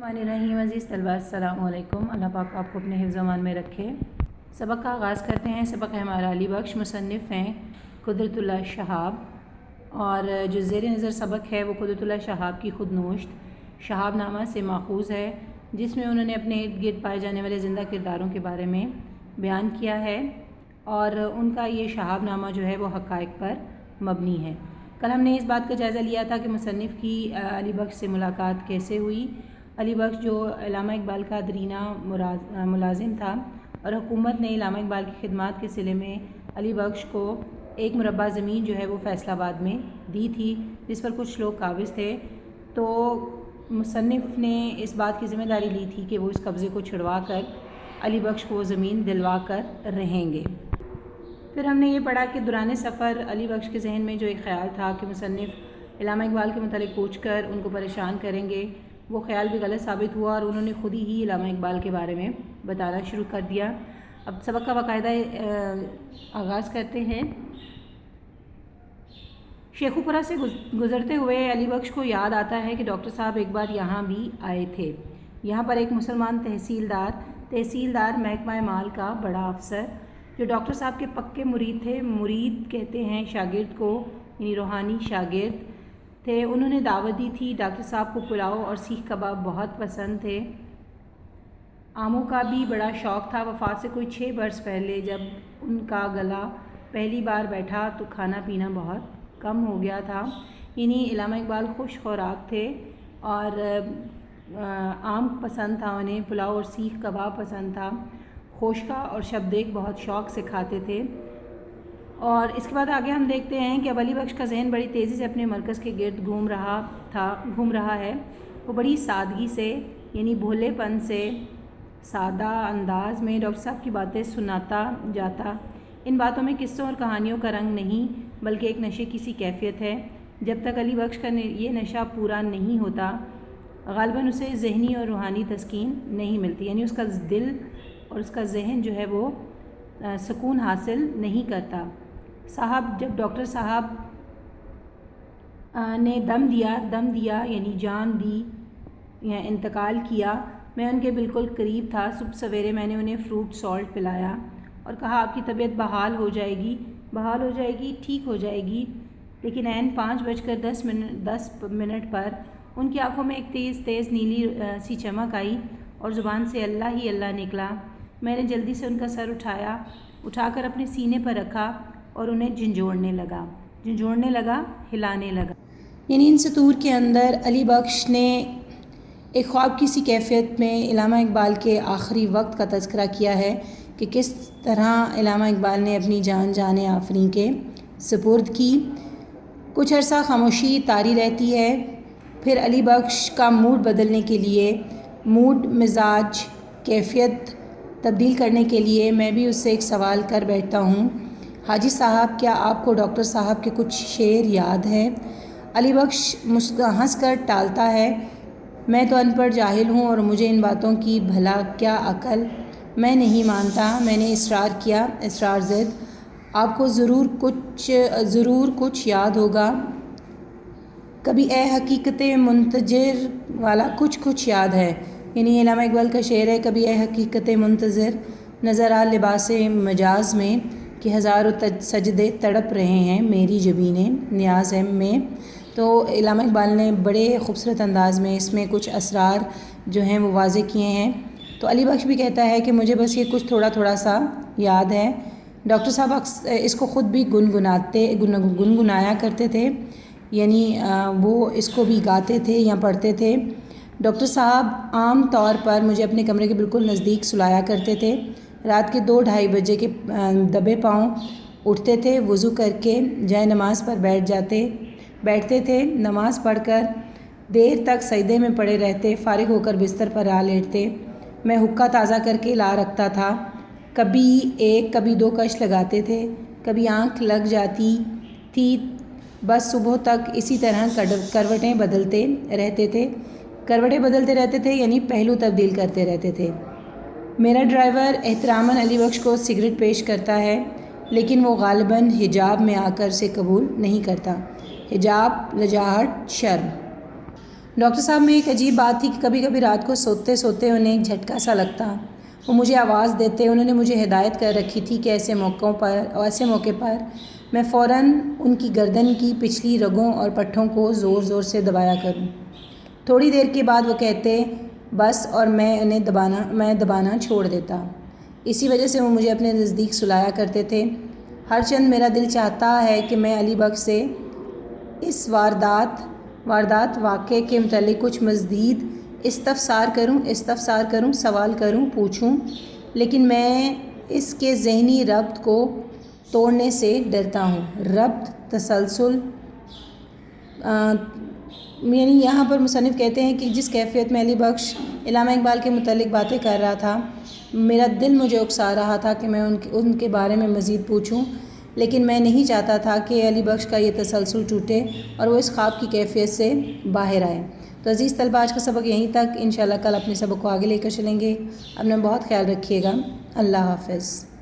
रहीम अज़ीज़ तलबा अस्सलाम वालेकुम। अल्लाह पाक आपको अपने हिफ्ज़ अमान में रखे। सबक का आगाज़ करते हैं। सबक है हमारा अली बख्श, मुसन्निफ़ हैं कुदरतुल्लाह शहाब और जो ज़ेर नज़र सबक है वो कुदरतुल्लाह शहाब की खुदनोश्त शहाबनामा से माखूज़ है, जिसमें उन्होंने अपने इर्द गिर्द पाए जाने वाले ज़िंदा किरदारों के बारे में बयान किया है और उनका ये शहाबनामा जो है वो हक़ाइक़ पर मबनी है। कल हमने इस बात का जायज़ा लिया था कि मुसन्निफ़ की अली बख्श से मुलाकात कैसे हुई। अली बख्श जो अल्लामा इकबाल का दरीना मुलाजिम था और हुकूमत ने अल्लामा इकबाल की खिदमत के सिले में अली बख्श को एक मुरब्बा ज़मीन जो है वो फैसलाबाद में दी थी, जिस पर कुछ लोग काबिज़ थे। तो मुसन्निफ़ ने इस बात की ज़िम्मेदारी ली थी कि वो इस कब्ज़े को छुड़वा कर अली बख्श को वो ज़मीन दिलवा कर रहेंगे। फिर हमने ये पढ़ा कि दौरान सफ़र अली बख्श के जहन में जो एक ख़्याल था कि मुसन्निफ़ अल्लामा इकबाल के मुतालिक पूछ कर उनको परेशान करेंगे, वो ख़्याल भी गलत साबित हुआ और उन्होंने ख़ुद ही अल्लामा इकबाल के बारे में बताना शुरू कर दिया। अब सबक का बाकायदा आगाज़ करते हैं। शेखुपुरा से गुज़रते हुए अली बख्श को याद आता है कि डॉक्टर साहब एक बार यहाँ भी आए थे। यहाँ पर एक मुसलमान तहसीलदार महकमा माल का बड़ा अफसर जो डॉक्टर साहब के पक्के मुरीद थे, मुरीद कहते हैं शागिर्द को, यानी रूहानी शागिर्द थे, उन्होंने दावत दी थी। डॉक्टर साहब को पुलाव और सीख कबाब बहुत पसंद थे। आमों का भी बड़ा शौक़ था। वफ़ात से कोई 6 बरस पहले जब उनका गला पहली बार बैठा तो खाना पीना बहुत कम हो गया था। यानी अल्लामा इकबाल खुश खुराक थे और आम पसंद था उन्हें, पुलाव और सीख कबाब पसंद था, खोशका और शबदेक बहुत शौक़ से खाते थे। और इसके बाद आगे हम देखते हैं कि अब अली बख्श का जहन बड़ी तेज़ी से अपने मरकज़ के गिर्द घूम रहा है। वो बड़ी सादगी से, यानी भोलेपन से, सादा अंदाज़ में डॉक्टर साहब की बातें सुनाता जाता। इन बातों में किस्सों और कहानियों का रंग नहीं, बल्कि एक नशे की सी कैफियत है। जब तक अली बख्श का ये नशा पूरा नहीं होता, ग़ालिबन उसे ज़हनी और रूहानी तस्कीन नहीं मिलती, यानी उसका दिल और उसका जहन जो है वो सुकून हासिल नहीं करता। जब डॉक्टर साहब ने दम दिया यानी जान दी या इंतकाल किया, मैं उनके बिल्कुल करीब था। सुबह सवेरे मैंने उन्हें फ्रूट सॉल्ट पिलाया और कहा आपकी तबीयत बहाल हो जाएगी, ठीक हो जाएगी। लेकिन ऐन 5:10 मिनट पर उनकी आंखों में एक तेज़ नीली सी चमक आई और ज़ुबान से अल्लाह ही अल्लाह निकला। मैंने जल्दी से उनका सर उठाकर अपने सीने पर रखा और उन्हें झंझोड़ने लगा, हिलाने लगा। यानी इन सतूर के अंदर अली बख्श ने एक ख्वाब की सी कैफियत में अल्लामा इकबाल के आखिरी वक्त का तज़किरा किया है कि किस तरह अल्लामा इकबाल ने अपनी जान आफरीन के सुपुर्द की। कुछ अरसा खामोशी तारी रहती है, फिर अली बख्श का मूड बदलने के लिए, मिजाज कैफियत तब्दील करने के लिए मैं भी उससे एक सवाल कर बैठता हूँ, हाजी साहब क्या आपको डॉक्टर साहब के कुछ शेर याद हैं? अली बख्श हंस कर टालता है, मैं तो अनपढ़ जाहिल हूँ और मुझे इन बातों की भला क्या अकल। मैं नहीं मानता। मैंने इसरार किया, इसरार ज़िद, आपको ज़रूर कुछ याद होगा। कभी ए हकीकत मुंतज़िर वाला कुछ याद है। यानी अल्लामा इकबाल का शेर है, कभी ए हकीकत मुंतज़िर नज़र आ लिबास मजाज में कि हज़ारों सजदे तड़प रहे हैं मेरी जबीने न्याज़ में। तो अल्लामा इकबाल ने बड़े ख़ूबसूरत अंदाज़ में इसमें कुछ असरार जो हैं वो वाज़े किए हैं। तो अली बख्श भी कहता है कि मुझे बस ये कुछ थोड़ा सा याद है। डॉक्टर साहब इसको ख़ुद भी गुनगुनाया करते थे, यानी वो इसको भी गाते थे या पढ़ते थे। डॉक्टर साहब आम तौर पर मुझे अपने कमरे के बिल्कुल नज़दीक सुलाया करते थे। रात के 2-2:30 बजे के दबे पाँव उठते थे, वज़ू करके जाए नमाज़ पर बैठते थे। नमाज़ पढ़कर देर तक सजदे में पड़े रहते, फारिग होकर बिस्तर पर आ लेटते। मैं हुक्का ताज़ा करके ला रखता था। कभी 1 कभी 2 कश लगाते थे, कभी आँख लग जाती थी। बस सुबह तक इसी तरह करवटें बदलते रहते थे, यानी पहलू तब्दील करते रहते थे। मेरा ड्राइवर एहतरामन अली बख्श को सिगरेट पेश करता है, लेकिन वो ग़ालिबन हिजाब में आकर से कबूल नहीं करता। हिजाब, लजाहट, शर्म। ڈاکٹر صاحب میں ایک عجیب بات تھی کہ کبھی کبھی رات کو سوتے سوتے انہیں ایک جھٹکا سا لگتا۔ وہ مجھے آواز دیتے۔ انہوں نے مجھے ہدایت کر رکھی تھی کہ ایسے موقع پر میں فوراً ان کی گردن کی پچھلی رگوں اور پٹھوں کو زور زور سے دبایا کروں۔ تھوڑی دیر کے بعد وہ کہتے بس، اور میں دبانا چھوڑ دیتا۔ اسی وجہ سے وہ مجھے اپنے نزدیک سلایا کرتے تھے۔ ہر چند میرا دل چاہتا ہے کہ میں علی بخش سے اس واردات واقعے کے متعلق کچھ مزید استفسار کروں، سوال کروں، پوچھوں، لیکن میں اس کے ذہنی ربط کو توڑنے سے ڈرتا ہوں۔ ربط، تسلسل، یعنی یہاں پر مصنف کہتے ہیں کہ جس کیفیت میں علی بخش علامہ اقبال کے متعلق باتیں کر رہا تھا، میرا دل مجھے اکسا رہا تھا کہ میں ان کے بارے میں مزید پوچھوں، لیکن میں نہیں چاہتا تھا کہ علی بخش کا یہ تسلسل ٹوٹے اور وہ اس خواب کی کیفیت سے باہر آئے۔ تو عزیز طلبہ، آج کا سبق یہیں تک۔ انشاءاللہ کل اپنے سبق کو آگے لے کر چلیں گے۔ اپنا بہت خیال رکھیے گا۔ اللہ حافظ۔